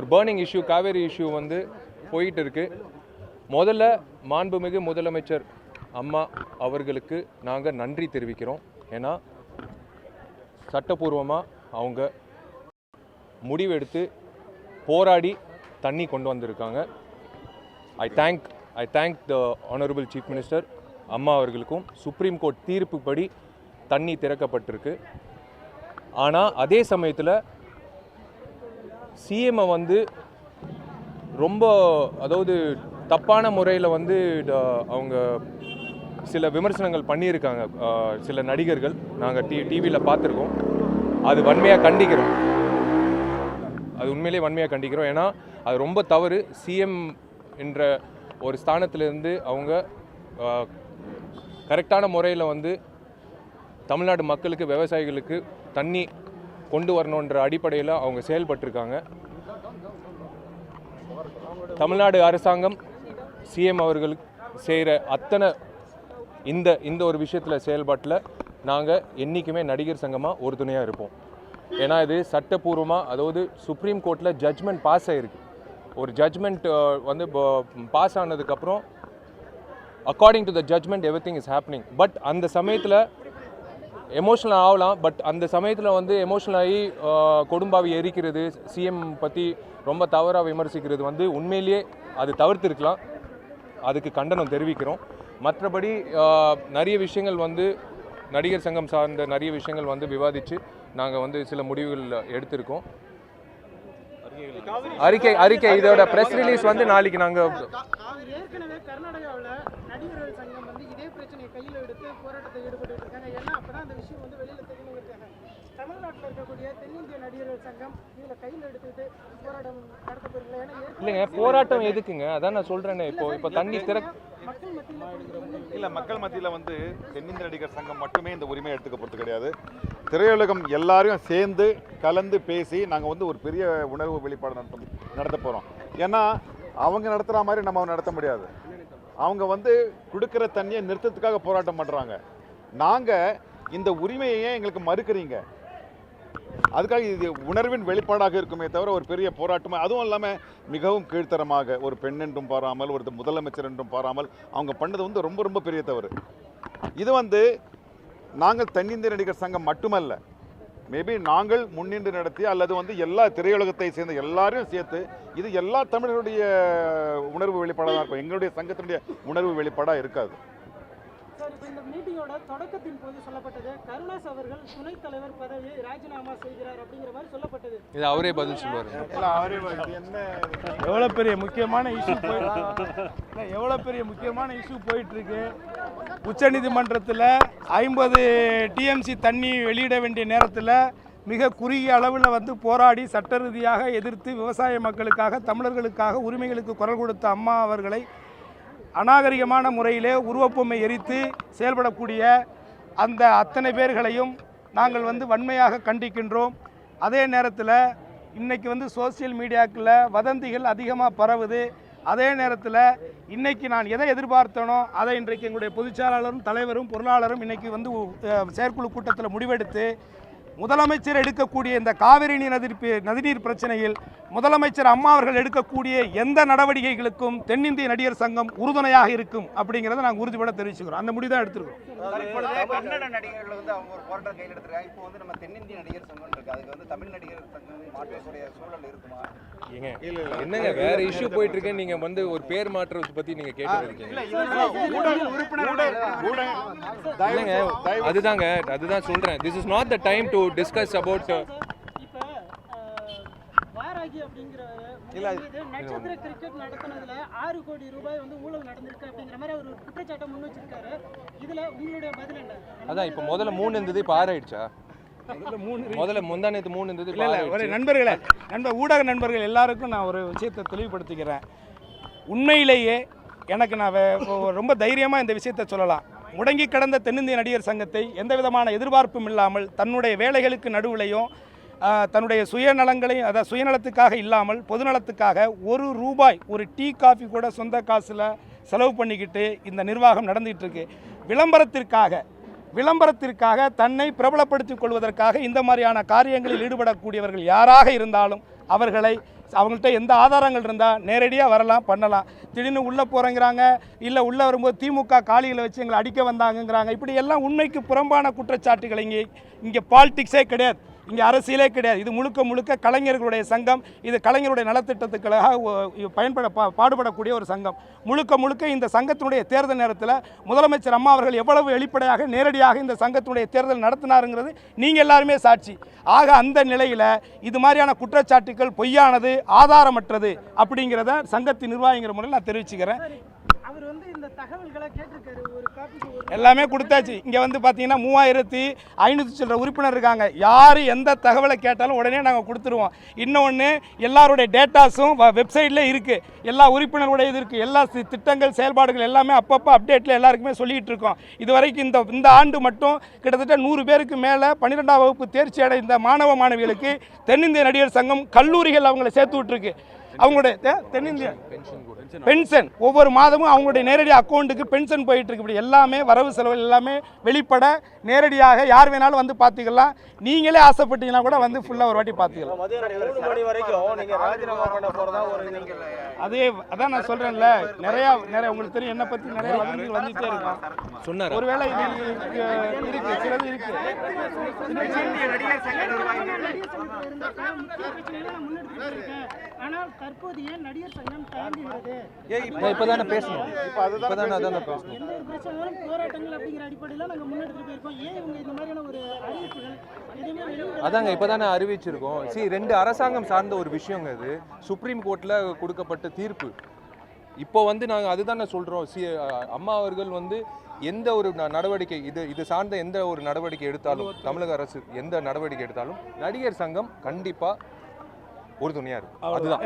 ஒரு burning issue Kaveri issue வந்து போயிட்டு இருக்கு. முதல்ல மாண்புமிகு முதலமைச்சர் அம்மா அவர்களுக்கு நாங்கள் நன்றி தெரிவிக்கிறோம். ஏன்னா சட்டப்பூர்வமாக அவங்க முடிவெடுத்து போராடி தண்ணி கொண்டு வந்திருக்காங்க. I thank the honourable chief minister அம்மா அவர்களுக்கும். சுப்ரீம் கோர்ட் தீர்ப்புப்படி தண்ணி திறக்கப்பட்டிருக்கு. ஆனால் அதே சமயத்தில் சிஎம்ஐ வந்து ரொம்ப தப்பான முறையில் அவங்க சில விமர்சனங்கள் பண்ணியிருக்காங்க. சில நடிகர்கள் நாங்கள் டிவியில் பார்த்துருக்கோம். அது வன்மையாக கண்டிக்கிறோம். அது உண்மையிலே வன்மையாக கண்டிக்கிறோம். ஏன்னா அது ரொம்ப தவறு. சிஎம் என்ற ஒரு ஸ்தானத்திலிருந்து அவங்க கரெக்டான முறையில் தமிழ்நாடு மக்களுக்கு விவசாயிகளுக்கு தண்ணி கொண்டு வரணுன்ற அடிப்படையில் அவங்க செயல்பட்டிருக்காங்க. தமிழ்நாடு அரசாங்கம் சிஎம் அவர்கள் செய்கிற அத்தனை இந்த ஒரு விஷயத்தில் செயல்பாட்டில் நாங்கள் என்றைக்குமே நடிகர் சங்கமாக உறுதுணையாக இருப்போம். ஏன்னா இது சட்டப்பூர்வமாக சுப்ரீம் கோர்ட்டில் ஜட்ஜ்மெண்ட் பாஸ் ஆகிருக்கு. ஒரு ஜட்ஜ்மெண்ட் பாஸ் ஆனதுக்கப்புறம் according to the judgment everything is happening. But அந்த சமயத்தில் எமோஷனல் ஆகலாம். பட் அந்த சமயத்தில் எமோஷனல் ஆகி கொடும்பாவி எரிக்கிறது, சிஎம் பற்றி ரொம்ப தவறாக விமர்சிக்கிறது உண்மையிலேயே அது தவிர்த்திருக்கலாம். அதுக்கு கண்டனம் தெரிவிக்கிறோம். மற்றபடி நிறைய விஷயங்கள் நடிகர் சங்கம் சார்ந்த நிறைய விஷயங்கள் விவாதித்து நாங்கள் சில முடிவுகள் எடுத்திருக்கோம். அறிக்கை இதோட பிரஸ் ரிலீஸ் நாளைக்கு நாங்கள் ஏற்கனவே கர்நாடகாவில் நடிகர்கள் சங்கம் இதே பிரச்சனையை கையில் எடுத்து போராட்டத்தை ஈடுபட்டு இருக்காங்க. ஏன்னா அப்பதான் அந்த விஷயம் வெளியில் தெரியணும் இருக்காங்க. தமிழ்நாட்டில் இருக்கக்கூடிய தென்னிந்திய நடிகர்கள் சங்கம் இதில் கையில் எடுத்துக்கிட்டு போராட்டம் நடத்த போறீங்களா? இல்லைங்க, போராட்டம் எதுக்குங்க? அதான் நான் சொல்றேனே. இப்போ தண்ணி மக்கள் மத்தியில் தென்னிந்திய நடிகர் சங்கம் மட்டுமே இந்த உரிமையை எடுத்துக்க போகிறது கிடையாது. திரையுலகம் எல்லாரையும் சேர்ந்து கலந்து பேசி நாங்கள் ஒரு பெரிய உணர்வு வெளிப்பாடு நடத்த போகிறோம். ஏன்னா அவங்க நடத்துகிற மாதிரி நம்ம நடத்த முடியாது. அவங்க கொடுக்குற தண்ணியை நிறுத்தத்துக்காக போராட்டம் பண்ணுறாங்க. நாங்கள் இந்த உரிமையை எங்களுக்கு மறுக்கிறீங்க, அதுக்காக இது உணர்வின் வெளிப்பாடாக இருக்குமே தவிர ஒரு பெரிய போராட்டமாக, அதுவும் இல்லாமல் மிகவும் கீழ்த்தரமாக ஒரு பெண் என்றும் பாராமல் ஒரு முதலமைச்சர் என்றும் பாராமல் அவங்க பண்ணது ரொம்ப ரொம்ப பெரிய தவறு. இது நாங்கள் தென்னிந்திய நடிகர் சங்கம் மட்டுமல்ல, மேபி நாங்கள் முன்னின்று நடத்தி அல்லது எல்லா திரையுலகத்தை சேர்ந்த எல்லாரையும் சேர்த்து இது எல்லா தமிழர்களுடைய உணர்வு வெளிப்பாடாக தான் இருக்கும். எங்களுடைய சங்கத்தினுடைய உணர்வு வெளிப்பாடாக இருக்காது. இந்த மீட்டிங்கோட தொடக்கத்தின் போது சொல்லப்பட்டது கருணாஸ் அவர்கள் துணைத் தலைவர் பதவியை ராஜினாமா செய்கிறார் அப்படிங்கிற மாதிரி சொல்லப்பட்டது. இது அவரே பதில் சொல்லுவார். எவ்வளோ பெரிய முக்கியமான இஷ்யூ போயிட்டு இருக்கு. உச்சநீதிமன்றத்தில் 50 டிஎம்சி தண்ணி வெளியிட வேண்டிய நேரத்தில் மிக குறுகிய அளவில் போராடி சட்ட ரீதியாக எதிர்த்து விவசாய மக்களுக்காக தமிழர்களுக்காக உரிமைகளுக்கு குரல் கொடுத்த அம்மா அவர்களை அநாகரிகமான முறையிலே உருவப்பொம்மை எரித்து செயல்படக்கூடிய அந்த அத்தனை பேர்களையும் நாங்கள் வன்மையாக கண்டிக்கின்றோம். அதே நேரத்தில் இன்றைக்கி சோசியல் மீடியாக்களில் வதந்திகள் அதிகமாக பரவுது. அதே நேரத்தில் இன்றைக்கி நான் எதை எதிர்பார்த்தனோ அதை இன்றைக்கு எங்களுடைய பொதுச்செயலாளரும் தலைவரும் பொருளாளரும் இன்றைக்கி செயற்குழு கூட்டத்தில் முடிவெடுத்து முதலமைச்சர் எடுக்கக்கூடிய இந்த காவிரி நதிநீர் பிரச்சனையில் முதலமைச்சர் அம்மா அவர்கள் எடுக்கக்கூடிய எந்த நடவடிக்கைகளுக்கும் தென்னிந்திய நடிகர் சங்கம் உறுதுணையாக இருக்கும் அப்படிங்கிறத நாங்கள் உறுதிபட தெரிவிச்சுக்கிறோம். அந்த முடிவு தான் எடுத்துருக்கோம். கன்னட நடிகர்கள் அவங்க ஒரு போராட்டம் கையில் எடுத்துருக்காங்க. இப்போ நம்ம தென்னிந்திய நடிகர் சங்கம் இருக்கு, அதுக்கு தமிழ் நடிகர் சங்கம் மாற்றக்கூடிய சூழல் இருக்குமா? என்னங்க வேற இஷ்யூ போயிட்டு இருக்கேன். நீங்க ஒரு பேர் மாற்றத்தை பத்தி நீங்க கேட்டு இருக்கீங்க. அதுதான் சொல்றேன். This is not the time to discuss about Varahi அப்படிங்கிற நட்சத்திர கிரிக்கெட் நடத்தினதுல 6 கோடி ரூபாய் ஊழல் நடந்திருக்கு அப்படிங்கிற மாதிரி ஒரு குற்றச்சாட்டை முன் வச்சிருக்காரு. இதுல உங்களுடைய பதில் என்ன? அதான் இப்ப முதல்ல 3 இருந்தது, இப்ப 6 ஆயிடுச்சா? முதல்ல முந்தானத்து 3 இருந்தது. ஒரு ஊடக நண்பர்கள் எல்லாருக்கும் நான் ஒரு விஷயத்தை தெளிவுபடுத்திக்கிறேன். உண்மையிலேயே எனக்கு நான் ரொம்ப தைரியமாக இந்த விஷயத்தை சொல்லலாம். முடங்கி கிடந்த தென்னிந்திய நடிகர் சங்கத்தை எந்த விதமான எதிர்பார்ப்பும் இல்லாமல் தன்னுடைய வேலைகளுக்கு நடுவிலையும் தன்னுடைய சுயநலங்களையும் சுயநலத்துக்காக இல்லாமல் பொதுநலத்துக்காக ₹1 ஒரு டீ காஃபி கூட சொந்த காசில் செலவு பண்ணிக்கிட்டு இந்த நிர்வாகம் நடந்துகிட்டு இருக்கு. விளம்பரத்திற்காக தன்னை பிரபலப்படுத்திக் கொள்வதற்காக இந்த மாதிரியான காரியங்களில் ஈடுபடக்கூடியவர்கள் யாராக இருந்தாலும் அவர்களை அவங்கள்ட்ட எந்த ஆதாரங்கள் இருந்தால் நேரடியாக வரலாம், பண்ணலாம். திடீர்னு உள்ளே போகிறேங்கிறாங்க, இல்லை உள்ளே வரும்போது திமுக காலிகளை வச்சு எங்களை அடிக்க வந்தாங்கங்கிறாங்க. இப்படி எல்லாம் உண்மைக்கு புறம்பான குற்றச்சாட்டுகள். இங்கே பாலிடிக்ஸே கிடையாது, இங்கே அரசியலே கிடையாது. இது முழுக்க முழுக்க கலைஞர்களுடைய சங்கம். இது கலைஞருடைய நலத்திட்டத்துக்காக பாடுபடக்கூடிய ஒரு சங்கம். முழுக்க முழுக்க இந்த சங்கத்தினுடைய தேர்தல் நேரத்தில் முதலமைச்சர் அம்மா அவர்கள் எவ்வளவு வெளிப்படையாக நேரடியாக இந்த சங்கத்தினுடைய தேர்தல் நடத்தினாருங்கிறது நீங்கள் எல்லாருமே சாட்சி. ஆக அந்த நிலையில் இது மாதிரியான குற்றச்சாட்டுகள் பொய்யானது, ஆதாரமற்றது அப்படிங்கிறத சங்கத்தின் நிர்வாகிங்கிற முறையில் நான் தெரிவிச்சுக்கிறேன். அவர் வந்து இந்த தகவல்களை கேட்டிருக்காரு, ஒரு காப்பிக்கு எல்லாமே கொடுத்தாச்சு. இங்கே வந்து பார்த்தீங்கன்னா 3500 சில்லற உறுப்பினர் இருக்காங்க. யார் எந்த தகவலை கேட்டாலும் உடனே நாங்கள் கொடுத்துருவோம். இன்னொன்று, எல்லாருடைய டேட்டாஸும் வெப்சைட்டில் இருக்குது, எல்லா உறுப்பினருடைய இது இருக்குது, எல்லா திட்டங்கள் செயல்பாடுகள் எல்லாமே அப்பப்போ அப்டேட்டில் எல்லாருக்குமே சொல்லிகிட்டு இருக்கோம். இது வரைக்கும் இந்த ஆண்டு மட்டும் கிட்டத்தட்ட 100 பேருக்கு மேலே 12ஆம் வகுப்பு தேர்ச்சி அடைந்த மாணவ மாணவிகளுக்கு தென்னிந்திய நடிகர் சங்கம் கல்லூரிகள் அவங்கள சேர்த்து விட்டுருக்கு. அவங்களுடைய தென்னிந்திய பென்ஷன் ஒவ்வொரு மாதமும் அவங்களுடைய நேரடி அக்கௌண்ட்டுக்கு பென்ஷன் போயிட்டு இருக்கு. இப்படி எல்லாமே வரவு செலவு எல்லாமே வெளிப்பட நேரடியாக யார் வேணாலும் வந்து பார்த்துக்கலாம். நீங்களே ஆசைப்பட்டீங்கன்னா கூட வந்து ஃபுல்லாக ஒரு வாட்டி பார்த்துக்கலாம். அதே அதான் நான் சொல்கிறேன்ல, நிறையா உங்களுக்கு தெரியும், என்னை பற்றி நிறைய வதந்திகள் வந்துகிட்டே இருக்கும். சொன்னார் ஒருவேளை இது இருக்கு, சிலது இருக்கு. ஆனால் தற்போதைய நடிகர் சங்கம் தயங்குகிறது. இப்பதானே பேசணும். எந்த ஒரு பிரச்சனையும் போராட்டங்கள் அப்படிங்கிற அடிப்படையில் நாங்கள் முன்னெடுத்துட்டு போயிருக்கோம். ஏன் இவங்க இந்த மாதிரியான ஒரு அறிவிப்புகள் எதுவுமே வெளியிட? அதாங்க இப்பதானே அறிவிச்சிருக்கோம். ரெண்டு அரசாங்கம் சார்ந்த ஒரு விஷயங்க இது. சுப்ரீம் கோர்ட்ல கொடுக்கப்பட்ட தீர்ப்பு. இப்போ வந்து நாங்கள் அதுதானே சொல்றோம். அம்மா அவர்கள் வந்து எந்த ஒரு நடவடிக்கை இது சார்ந்த எந்த ஒரு நடவடிக்கை எடுத்தாலும், தமிழக அரசு எந்த நடவடிக்கை எடுத்தாலும் நடிகர் சங்கம் கண்டிப்பா உறுதுணையா இருக்கும். அதுதான்.